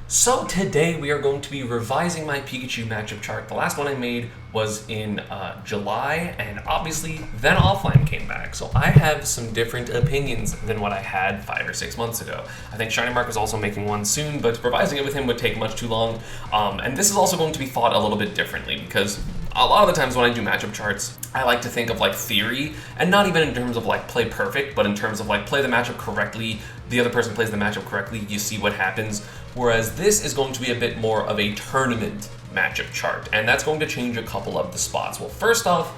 So today we are going to be revising my Pikachu matchup chart. The last one I made was in July, and obviously then offline came back. So I have some different opinions than what I had 5 or 6 months ago. I think Shiny Mark is also making one soon, but revising it with him would take much too long. And this is also going to be thought a little bit differently because a lot of the times when I do matchup charts, I like to think of like theory, and not even in terms of like play perfect, but in terms of like play the matchup correctly, the other person plays the matchup correctly, you see what happens. Whereas this is going to be a bit more of a tournament matchup chart, and that's going to change a couple of the spots. Well, first off,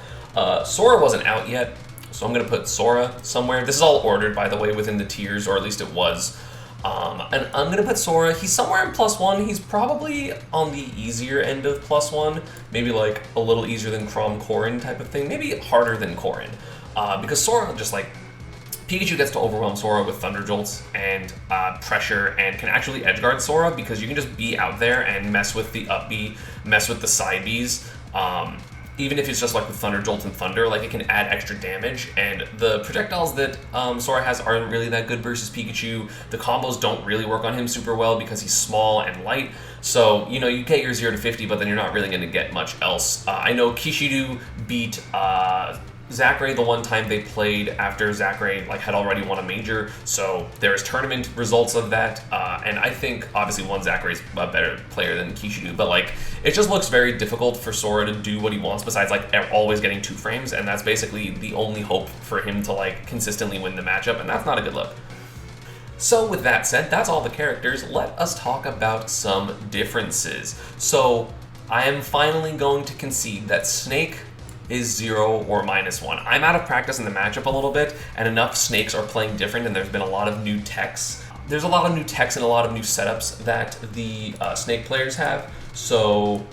Sora wasn't out yet, so I'm going to put Sora somewhere. This is all ordered, by the way, within the tiers, or at least it was. And I'm going to put Sora, he's somewhere in +1. He's probably on the easier end of +1, maybe like a little easier than Chrom Corrin type of thing, maybe harder than Corrin. Because Sora just like, Pikachu gets to overwhelm Sora with Thunder Jolts and pressure, and can actually edgeguard Sora because you can just be out there and mess with the up B, mess with the side Bs. Even if it's just like with Thunder Jolt and Thunder, like it can add extra damage, and the projectiles that Sora has aren't really that good versus Pikachu. The combos don't really work on him super well because he's small and light, so you know, you get your 0 to 50, but then you're not really going to get much else. I know Kishidu beat Zachary the one time they played after Zachary like had already won a major, so there's tournament results of that, and I think obviously Zachary's a better player than Kishidu, but like it just looks very difficult for Sora to do what he wants besides like always getting 2 frames, and that's basically the only hope for him to like consistently win the matchup, and that's not a good look. So with that said, that's all the characters. Let us talk about some differences. So I am finally going to concede that Snake is 0 or -1. I'm out of practice in the matchup a little bit, and enough Snakes are playing different, and there's been a lot of new techs. There's a lot of new techs and a lot of new setups that the Snake players have, so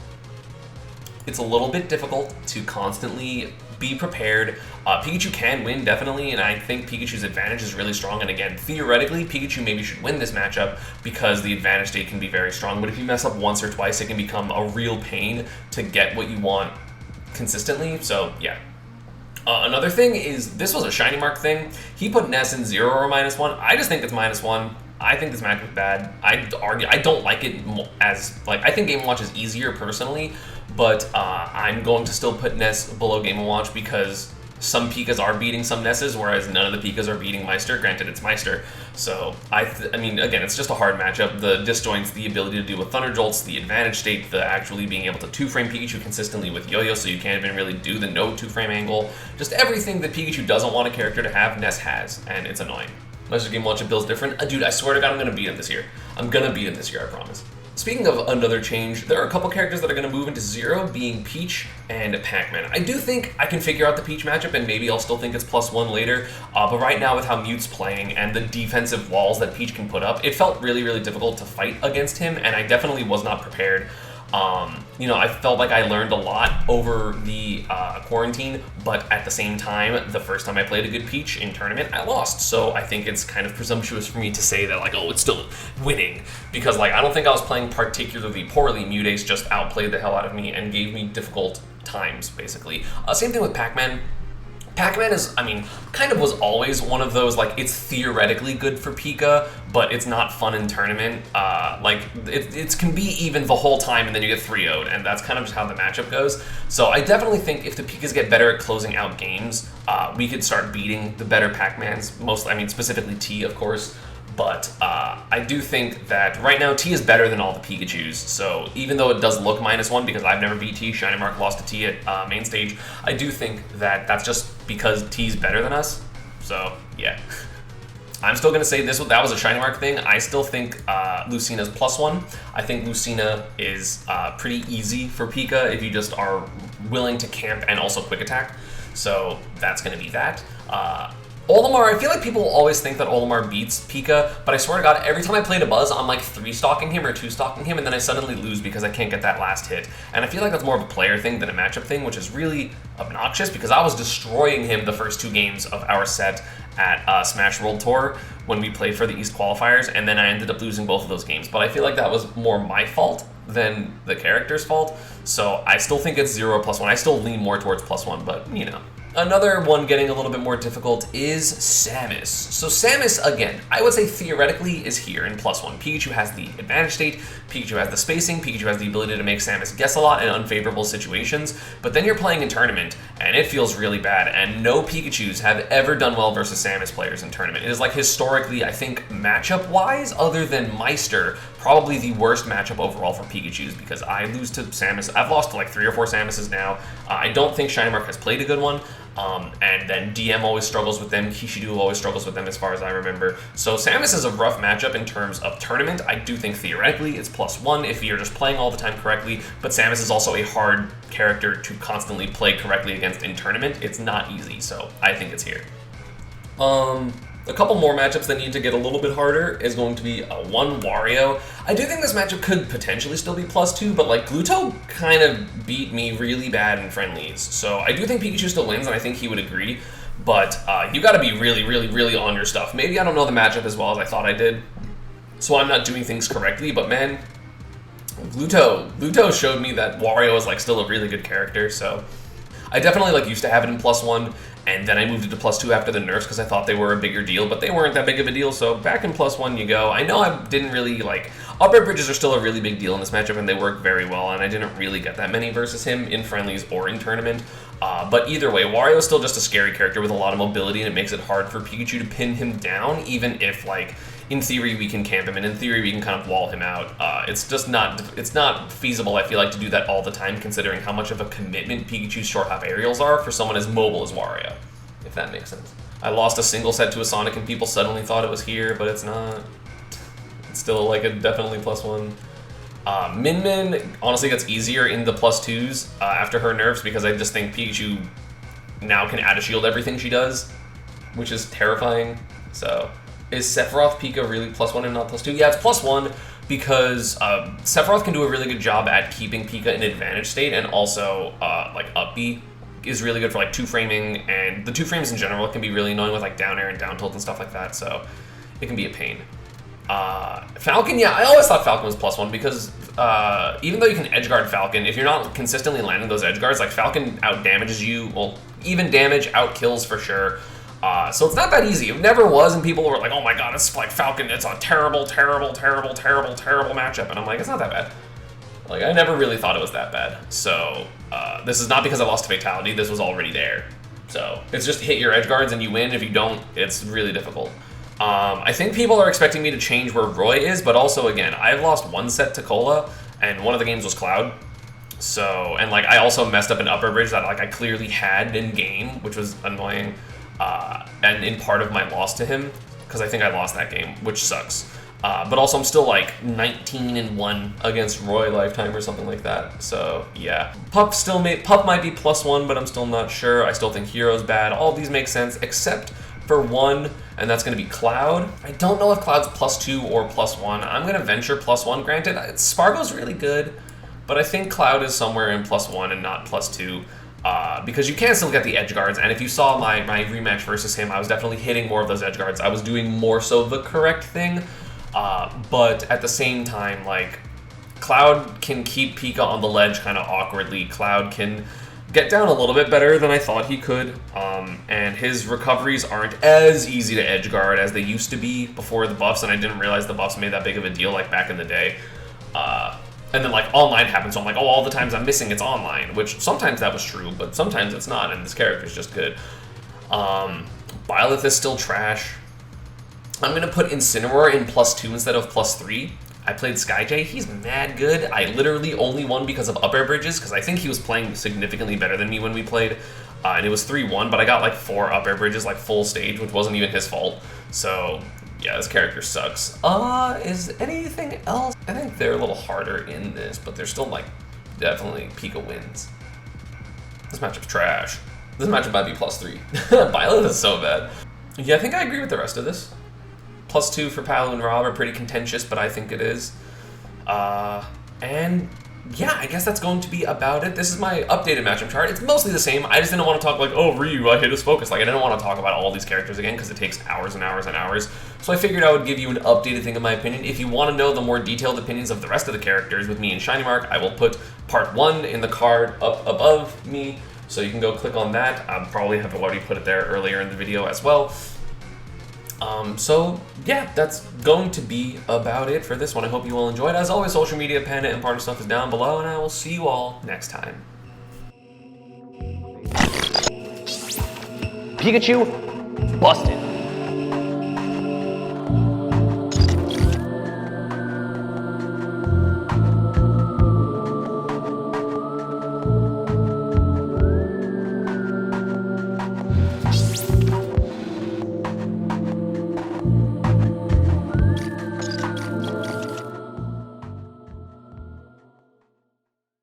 it's a little bit difficult to constantly be prepared. Pikachu can win, definitely, and I think Pikachu's advantage is really strong, and again, theoretically, Pikachu maybe should win this matchup because the advantage state can be very strong, but if you mess up once or twice, it can become a real pain to get what you want consistently, so yeah. Another thing is, this was a Shiny Mark thing. He put Ness in 0 or -1. I just think it's -1. I think this match is bad. I'd argue, I don't like it as, like, I think Game & Watch is easier personally, but I'm going to still put Ness below Game & Watch because some Pikas are beating some Nesses, whereas none of the Pikas are beating Meister. Granted, it's Meister. So, I mean, again, it's just a hard matchup. The disjoints, the ability to deal with Thunder Jolts, the advantage state, the actually being able to 2-frame Pikachu consistently with Yo-Yo, so you can't even really do the no 2-frame angle. Just everything that Pikachu doesn't want a character to have, Ness has, and it's annoying. Meister Game & Watch builds different. Dude, I swear to God, I'm going to beat him this year. I'm going to beat him this year, I promise. Speaking of another change, there are a couple characters that are going to move into 0, being Peach and Pac-Man. I do think I can figure out the Peach matchup, and maybe I'll still think it's +1 later, but right now with how Mute's playing and the defensive walls that Peach can put up, it felt really, really difficult to fight against him, and I definitely was not prepared. You know, I felt like I learned a lot over the quarantine, but at the same time, the first time I played a good Peach in tournament, I lost. So I think it's kind of presumptuous for me to say that, like, oh, it's still winning. Because, like, I don't think I was playing particularly poorly. Mutace just outplayed the hell out of me and gave me difficult times, basically. Same thing with Pac-Man. Pac-Man is, I mean, kind of was always one of those, like, it's theoretically good for Pika, but it's not fun in tournament. Like, it can be even the whole time, and then you get 3-0'd, and that's kind of just how the matchup goes. So I definitely think if the Pikas get better at closing out games, we could start beating the better Pac-Mans, mostly, I mean, specifically T, of course. But I do think that right now T is better than all the Pikachus, so even though it does look -1 because I've never beat T, Shiny Mark lost to T at main stage, I do think that that's just because T's better than us, so yeah. I'm still going to say that was a Shiny Mark thing. I still think Lucina's +1. I think Lucina is pretty easy for Pika if you just are willing to camp and also quick attack, so that's going to be that. Olimar, I feel like people always think that Olimar beats Pika, but I swear to God, every time I played a Buzz, I'm like 3-stalking him or 2-stalking him, and then I suddenly lose because I can't get that last hit. And I feel like that's more of a player thing than a matchup thing, which is really obnoxious because I was destroying him the first 2 games of our set at Smash World Tour when we played for the East qualifiers, and then I ended up losing both of those games. But I feel like that was more my fault than the character's fault, so I still think it's 0 or +1. I still lean more towards +1, but you know. Another one getting a little bit more difficult is Samus. So Samus, again, I would say theoretically is here in +1. Pikachu has the advantage state, Pikachu has the spacing, Pikachu has the ability to make Samus guess a lot in unfavorable situations, but then you're playing in tournament, and it feels really bad, and no Pikachus have ever done well versus Samus players in tournament. It is like historically, I think, matchup-wise, other than Meister, probably the worst matchup overall for Pikachus, because I lose to Samus. I've lost to like 3 or 4 Samuses now. I don't think Shiny Mark has played a good one. And then DM always struggles with them, Kishidu always struggles with them as far as I remember. So Samus is a rough matchup in terms of tournament. I do think theoretically it's +1 if you're just playing all the time correctly, but Samus is also a hard character to constantly play correctly against in tournament. It's not easy, so I think it's here. A couple more matchups that need to get a little bit harder is going to be one Wario. I do think this matchup could potentially still be +2, but like Gluto kind of beat me really bad in friendlies. So I do think Pikachu still wins, and I think he would agree. But you got to be really, really, really on your stuff. Maybe I don't know the matchup as well as I thought I did, so I'm not doing things correctly. But man, Gluto showed me that Wario is like still a really good character. So I definitely like used to have it in +1. And then I moved it to +2 after the nerfs because I thought they were a bigger deal, but they weren't that big of a deal, so back in +1 you go. I know I didn't really, like, up air bridges are still a really big deal in this matchup, and they work very well, and I didn't really get that many versus him in friendlies or in tournament. But either way, Wario is still just a scary character with a lot of mobility, and it makes it hard for Pikachu to pin him down, even if, like, in theory we can camp him, and in theory we can kind of wall him out. It's just not feasible, I feel like, to do that all the time, considering how much of a commitment Pikachu's short hop aerials are for someone as mobile as Wario, if that makes sense. I lost a single set to a Sonic and people suddenly thought it was here, but it's not. It's still like a definitely +1. Min Min honestly gets easier in the +2s after her nerfs because I just think Pikachu now can add a shield everything she does, which is terrifying. So is Sephiroth Pika really +1 and not +2? Yeah, it's +1 because Sephiroth can do a really good job at keeping Pika in advantage state, and also like up B is really good for like 2-framing, and the 2 frames in general can be really annoying with like down air and down tilt and stuff like that, so it can be a pain. Falcon, yeah, I always thought Falcon was +1 because even though you can edge guard Falcon, if you're not consistently landing those edge guards, like Falcon out damages you, well, even damage, out kills for sure. So it's not that easy. It never was, and people were like, oh my god, it's like Falcon, it's a terrible, terrible, terrible, terrible, terrible matchup, and I'm like, it's not that bad. Like, I never really thought it was that bad. So, this is not because I lost to Fatality, this was already there. So, it's just hit your edge guards and you win. If you don't, it's really difficult. I think people are expecting me to change where Roy is, but also, again, I've lost 1 set to Cola, and one of the games was Cloud. So, and like, I also messed up an upper bridge that like I clearly had in game, which was annoying, and in part of my loss to him, because I think I lost that game, which sucks. But also I'm still like 19-1 against Roy lifetime or something like that. So yeah, Pup might be +1, but I'm still not sure. I still think Hero's bad. All these make sense except for one, and that's going to be Cloud. I don't know if Cloud's +2 or +1. I'm going to venture +1. Granted, Spargo's really good, but I think Cloud is somewhere in +1 and not +2. Because you can still get the edge guards, and if you saw my rematch versus him, I was definitely hitting more of those edge guards. I was doing more so the correct thing. But at the same time, like, Cloud can keep Pika on the ledge kind of awkwardly. Cloud can get down a little bit better than I thought he could, and his recoveries aren't as easy to edge guard as they used to be before the buffs, and I didn't realize the buffs made that big of a deal like back in the day. And then like online happens, so I'm like, oh, all the times I'm missing it's online, which sometimes that was true, but sometimes it's not, and this character's just good. Byleth is still trash. I'm going to put Incineroar in +2 instead of +3. I played Skyjay. He's mad good. I literally only won because of up air bridges, because I think he was playing significantly better than me when we played. And it was 3-1, but I got like 4 up air bridges, like full stage, which wasn't even his fault. So, yeah, this character sucks. Is anything else? I think they're a little harder in this, but they're still like, definitely Pika wins. This matchup's trash. This matchup might be +3. Byleth is so bad. Yeah, I think I agree with the rest of this. +2 for Palu and Rob are pretty contentious, but I think it is. And yeah, I guess that's going to be about it. This is my updated matchup chart. It's mostly the same. I just didn't want to talk like, oh, Ryu, I hit his focus. Like, I didn't want to talk about all these characters again because it takes hours and hours and hours. So I figured I would give you an updated thing of my opinion. If you want to know the more detailed opinions of the rest of the characters with me and Shiny Mark, I will put part 1 in the card up above me. So you can go click on that. I probably have already put it there earlier in the video as well. So yeah, that's going to be about it for this one. I hope you all enjoyed. As always, social media, Panda, and partner stuff is down below, and I will see you all next time. Pikachu, busted.